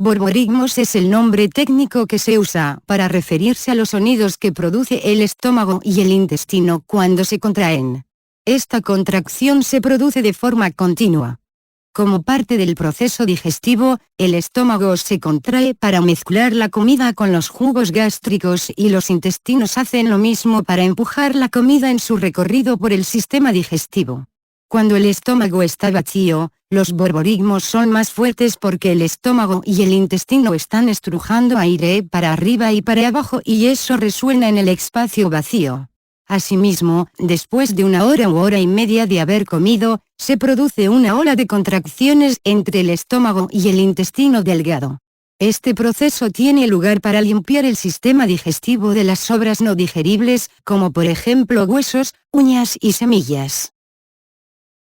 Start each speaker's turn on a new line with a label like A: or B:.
A: Borborigmos es el nombre técnico que se usa para referirse a los sonidos que produce el estómago y el intestino cuando se contraen. Esta contracción se produce de forma continua. Como parte del proceso digestivo, el estómago se contrae para mezclar la comida con los jugos gástricos y los intestinos hacen lo mismo para empujar la comida en su recorrido por el sistema digestivo. Cuando el estómago está vacío, los borborigmos son más fuertes porque el estómago y el intestino están estrujando aire para arriba y para abajo y eso resuena en el espacio vacío. Asimismo, después de una hora u hora y media de haber comido, se produce una ola de contracciones entre el estómago y el intestino delgado. Este proceso tiene lugar para limpiar el sistema digestivo de las sobras no digeribles, como por ejemplo huesos, uñas y semillas.